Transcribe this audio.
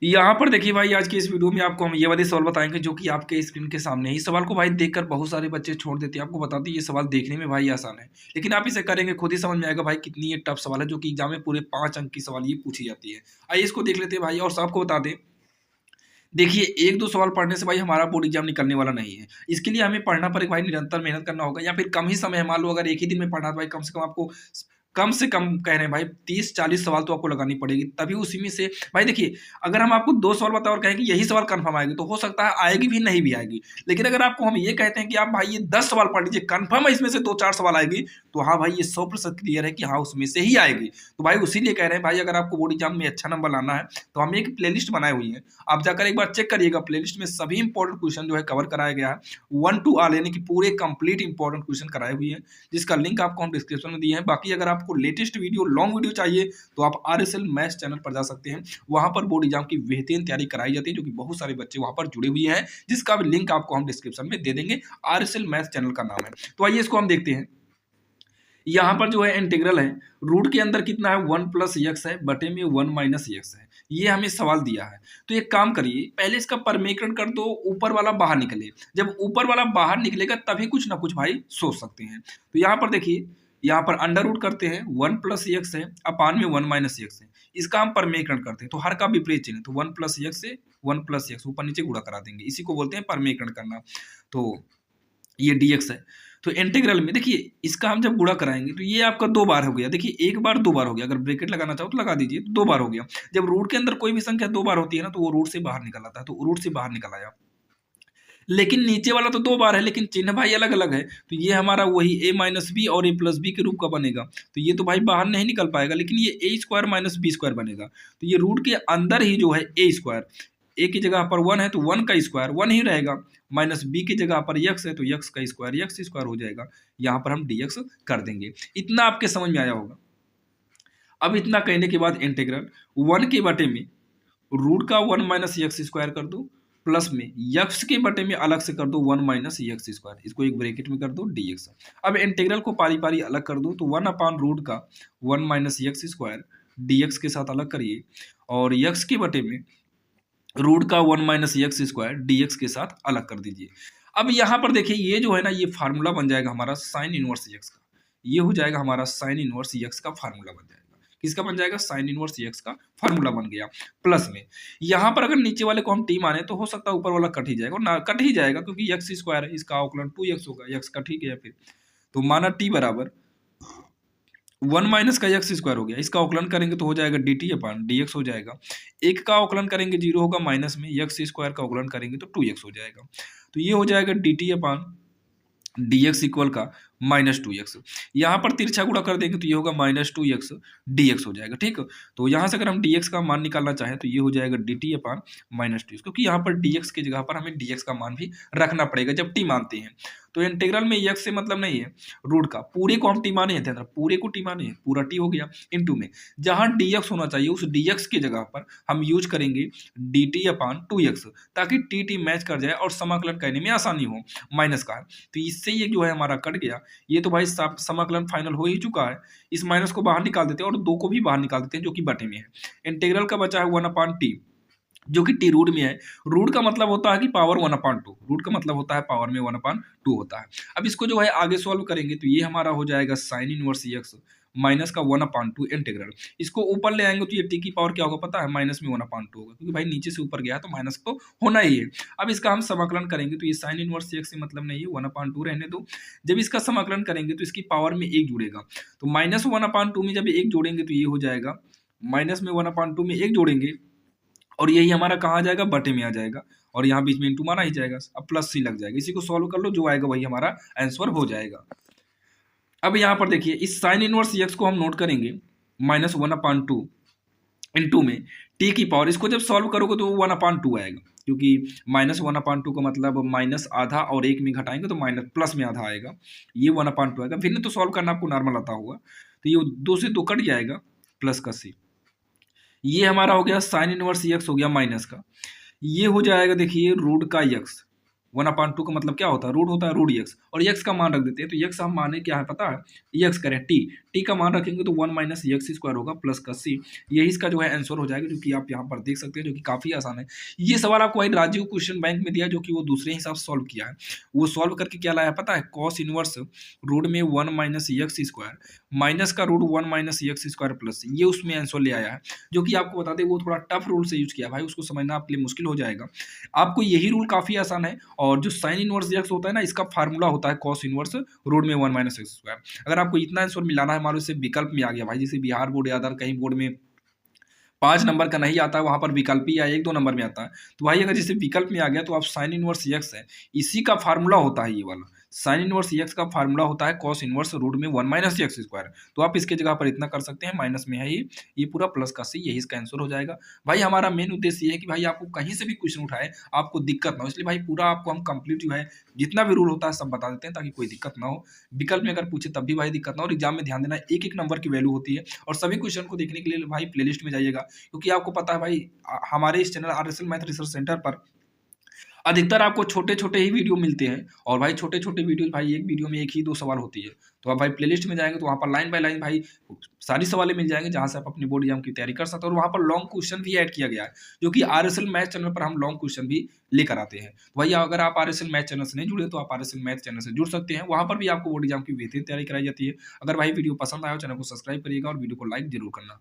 यहाँ पर देखिए भाई, आज की इस वीडियो में आपको हम ये वाले सवाल बताएंगे जो कि आपके स्क्रीन के सामने है। इस सवाल को भाई देखकर बहुत सारे बच्चे छोड़ देते हैं। आपको बताते हैं ये सवाल देखने में भाई आसान है, लेकिन आप इसे करेंगे खुद ही समझ में आएगा भाई कितनी ये टफ सवाल है, जो कि एग्जाम में पूरे 5 अंक की सवाल ये पूछी जाती है। आइए इसको देख लेते हैं भाई। और आपको बता दें, देखिए एक दो सवाल पढ़ने से भाई हमारा बोर्ड एग्जाम निकलने वाला नहीं है। इसके लिए हमें पढ़ना पड़ेगा भाई, निरंतर मेहनत करना होगा, या फिर कम ही समय है। मान लो अगर एक ही दिन में पढ़ना, तो भाई कम से कम आपको कम से कम कह रहे हैं भाई 30-40 सवाल तो आपको लगानी पड़ेगी, तभी उसी में से भाई देखिए, अगर हम आपको 2 सवाल बताएं और कहें कि यही सवाल कंफर्म आएगी, तो हो सकता है आएगी भी, नहीं भी आएगी। लेकिन अगर आपको हम ये कहते हैं कि आप भाई ये 10 सवाल पढ़ लीजिए, कंफर्म है इसमें से 2-4 सवाल आएगी, तो हाँ भाई ये 100% क्लियर है कि हाँ उसमें से ही आएगी। तो भाई उसी लिए कह रहे हैं भाई, अगर आपको बोर्ड एग्जाम में अच्छा नंबर लाना है, तो हम एक प्लेलिस्ट बनाई हुई है। आप जाकर एक बार चेक करिएगा, प्लेलिस्ट में सभी इंपॉर्टेंट क्वेश्चन जो है कवर कराया गया है, 1 to ऑल, यानी कि पूरे कंप्लीट इंपॉर्टेंट क्वेश्चन कराए हुए हैं, जिसका लिंक आपको हम डिस्क्रिप्शन में दिए हैं। बाकी अगर आपको लेटेस्ट वीडियो, लॉन्ग वीडियो चाहिए, तो आप RSL मैथ्स चैनल पर जा सकते हैं। वहां पर बोर्ड एग्जाम की बेहतरीन तैयारी कराई जाती है, जो कि बहुत सारे बच्चे वहां पर जुड़े हुए हैं, जिसका भी लिंक आपको हम डिस्क्रिप्शन में दे देंगे। RSL मैथ्स चैनल का नाम है। तो आइए इसको हम देखते हैं। यहाँ पर जो है इंटीग्रल है, रूट के अंदर कितना है 1 प्लस एक्स है, बटे में 1 माइनस एक्स है। ये हमें सवाल दिया है। तो एक काम करिए, पहले इसका परमीकरण कर दो, ऊपर वाला बाहर निकले। जब ऊपर वाला बाहर निकलेगा तभी कुछ ना कुछ भाई सोच सकते हैं। तो यहाँ पर देखिए, यहाँ पर अंडर रूट करते हैं, 1 प्लस एक्स है, अपान में 1 माइनस एक्स है। इसका हम परमीकरण करते हैं, तो हर का विपरीत चिन्ह, तो 1 प्लस एक्स से 1 प्लस एक्स ऊपर नीचे गुणा करा देंगे। इसी को बोलते हैं परमीकरण करना। तो ये dx है। तो इंटीग्रल में देखिए, इसका हम जब गुणा कराएंगे तो ये आपका 2 बार हो गया। देखिए एक बार 2 बार हो गया, अगर ब्रैकेट लगाना चाहो तो लगा दीजिए, 2 बार हो गया। जब रूट के अंदर कोई भी संख्या 2 बार होती है ना, तो वो रूट से बाहर निकल आता है, तो रूट से बाहर निकल आया। लेकिन नीचे वाला तो 2 बार है, लेकिन चिन्ह भाई अलग अलग है, तो ये हमारा वही a माइनस बी और a प्लस बी के रूप का बनेगा। तो ये तो भाई बाहर नहीं निकल पाएगा, लेकिन ये a square minus B square बनेगा। तो ये रूट के अंदर ही जो है a स्क्वायर, ए की जगह पर 1 है तो 1 का स्क्वायर 1 ही रहेगा, माइनस बी की जगह पर x है तो x का स्क्वायर x स्क्वायर हो जाएगा। यहाँ पर हम dx कर देंगे। इतना आपके समझ में आया होगा। अब इतना कहने के बाद इंटीग्रल 1 के बटे में रूट का 1 माइनस एक्स स्क्वायर कर दो, प्लस में यक्स के बटे में अलग से कर दो 1 माइनस एक्स स्क्वायर, इसको एक ब्रैकेट में कर दो dx। अब इंटीग्रल को पारी पारी अलग कर दो, तो 1 अपान रूट का 1 माइनस एक्स स्क्वायर dx के साथ अलग करिए, और यक्स के बटे में रूट का 1 माइनस एक्स स्क्वायर डीएक्स के साथ अलग कर दीजिए। अब यहाँ पर देखिए, ये जो है ना, ये फार्मूला बन जाएगा हमारा साइन इनवर्स एक्स का। ये हो जाएगा हमारा साइन इनवर्स एक्स का फार्मूला बन जाएगा। किसका बन जाएगा? साइन इनवर्स एक्स का फार्मूला बन गया। प्लस में यहाँ पर अगर नीचे वाले को हम टी माने, तो हो सकता है ऊपर वाला कट ही जाएगा, और ना कट ही जाएगा क्योंकि एक्स स्क्वायर है, इसका अवकलन 2x होगा, एक्स का ठीक है। फिर तो माना टी बराबर 1 माइनस का एक्स स्क्वायर हो गया, इसका अवकलन करेंगे तो हो जाएगा D T upon D x हो जाएगा। एक का अवकलन करेंगे 0 होगा, माइनस में एक्स स्क्वायर का अवकलन करेंगे तो 2x हो जाएगा। तो ये हो जाएगा D T upon D x equal का -2x। यहाँ पर तिरछा गुणा कर देंगे तो ये होगा -2x dx हो जाएगा। ठीक है, तो यहाँ से अगर हम dx का मान निकालना चाहें तो ये हो जाएगा dt अपान -2x, क्योंकि यहाँ पर dx की जगह पर हमें dx का मान भी रखना पड़ेगा जब t मानते हैं। तो इंटीग्रल में x से मतलब नहीं है, रूट का पूरे को हम t माने हैं, पूरे को t माने हैं, पूरा t हो गया, इनटू में जहाँ dx होना चाहिए उस dx की जगह पर हम यूज करेंगे dt अपान 2x, ताकि t मैच कर जाए और समाकलन करने में आसानी हो, माइनस का है। तो इससे ये जो है हमारा कट गया। ये तो भाई समाकलन फाइनल हो ही चुका है। इस माइनस को बाहर निकाल देते हैं और 2 को भी बाहर निकाल देते हैं, जो कि बटे में है। इंटीग्रल का बचा है 1 अपान टी, जो कि टी रूट में है। रूट का मतलब होता है कि पावर 1 अपान 2, रूट का मतलब होता है पावर में 1 अपान 2 होता है। अब इसको जो है आगे सॉल्व करेंगे तो ये हमारा हो जाएगा साइन इनवर्स एक्स माइनस का 1 अपान 2 इंटीग्रल। इसको ऊपर ले आएंगे तो ये टी की पावर क्या होगा पता है? माइनस में 1 अपान 2 होगा, क्योंकि भाई नीचे से ऊपर गया है तो माइनस तो होना ही है। अब इसका हम समाकलन करेंगे तो ये साइन इनवर्स एक्स से मतलब नहीं है, 1 अपान 2 रहने दो। जब इसका समाकलन करेंगे तो इसकी पावर में 1 जुड़ेगा, तो माइनस 1 अपान 2 में जब 1 जोड़ेंगे तो ये हो जाएगा माइनस में 1 अपान 2 में 1 जोड़ेंगे, और यही हमारा कहाँ आ जाएगा? बटे में आ जाएगा, और यहाँ बीच में इंटू माना ही जाएगा, अब प्लस सी लग जाएगा। इसी को सॉल्व कर लो, जो आएगा वही हमारा आंसर हो जाएगा। अब यहाँ पर देखिए, इस साइन इनवर्स एक्स को हम नोट करेंगे -1 अपान 2 इंटू में टी की पावर। इसको जब सॉल्व करोगे तो 1 अपान 2 आएगा, क्योंकि -1 अपान 2 का मतलब माइनस आधा और 1 में घटाएंगे तो माइनस प्लस में आधा आएगा, ये 1 अपान 2 आएगा। फिर तो सॉल्व करना आपको नॉर्मल आता होगा, तो ये 2 से 2 कट जाएगा, प्लस का सी। ये हमारा हो गया साइन इनवर्स एक्स हो गया माइनस का, ये हो जाएगा देखिए रूट का एक्स, 1/2 का मतलब क्या होता है, रूट होता है रूट एक्स, और एक्स का मान रख देते हैं। तो एक्स हम माने क्या है पता है, एक्स करें टी, टी का मान रखेंगे तो 1 माइनस एक्स स्क्वायर होगा प्लस का सी। यही इसका जो है आंसर हो जाएगा, जो कि आप यहाँ पर देख सकते हैं, जो कि काफी आसान है। ये सवाल आपको वही राजीव क्वेश्चन बैंक में दिया, जो कि वो दूसरे हिसाब से सॉल्व किया है। वो सॉल्व करके क्या लाया पता है, कॉस इनवर्स रूट में 1 माइनस एक्स स्क्वायर माइनस का root 1 minus X square plus, ये उसमें आंसर ले आया है। जो कि आपको बता दें वो थोड़ा टफ रूल से यूज किया भाई, उसको समझना आपके लिए मुश्किल हो जाएगा। आपको यही रूल काफी आसान है। और जो साइन इनवर्स एक्स होता है ना, इसका फार्मूला होता है कॉस इनवर्स रूट में 1 माइनस एक्स स्क्वायर। अगर आपको इतना आंसर मिलाना है, मान लो इसे विकल्प में आ गया भाई, जैसे बिहार बोर्ड या अदर कहीं बोर्ड में 5 नंबर का नहीं आता है, वहां पर विकल्पी या 1-2 नंबर में आता है। तो भाई अगर जैसे विकल्प में आ गया तो आप साइन इनवर्स एक्स है, इसी का फार्मूला होता है ये वाला। साइन इनवर्स एक्स का फार्मूला होता है कॉस इनवर्स रूट में 1 माइनस एक्स स्क्वायर। तो आप इसके जगह पर इतना कर सकते हैं, माइनस में है ये पूरा प्लस का सी, यही इसका आंसर हो जाएगा। भाई हमारा मेन उद्देश्य ये है कि भाई आपको कहीं से भी क्वेश्चन उठाए आपको दिक्कत ना हो, इसलिए भाई पूरा आपको हम कंप्लीट जो है जितना भी रूल होता है सब बता देते हैं, ताकि कोई दिक्कत ना हो। विकल्प में अगर पूछे तब भी भाई दिक्कत ना हो। और एग्जाम में ध्यान देना, एक एक नंबर की वैल्यू होती है। और सभी क्वेश्चन को देखने के लिए भाई प्लेलिस्ट में जाइएगा, क्योंकि आपको पता है भाई हमारे इस channel RSL math research centre पर अधिकतर आपको छोटे-छोटे ही वीडियो मिलते हैं। और भाई छोटे-छोटे वीडियो भाई एक वीडियो में 1 ही 2 सवाल होती है। तो आप भाई प्लेलिस्ट में जाएँगे तो वहाँ पर लाइन बाय लाइन भाई सारी सवालें मिल जाएँगे, जहाँ से आप अपनी बोर्ड एग्जाम की तैयारी कर सकते हो। और वहाँ पर लॉन्ग क्वेश्चन भी ऐड किया गया है, जो कि आरएसएल मैथ चैनल पर हम लॉन्ग क्वेश्चन भी लेकर आते हैं। तो भैया अगर आप आरएसएल मैथ चैनल से नहीं जुड़े तो आप आरएसएल मैथ चैनल से जुड़ सकते हैं। वहाँ पर भी आपको बोर्ड एग्जाम की बेहतरीन तैयारी कराई जाती है। अगर भाई वीडियो पसंद आया हो, चैनल को सब्सक्राइब करिएगा और वीडियो को लाइक ज़रूर करना।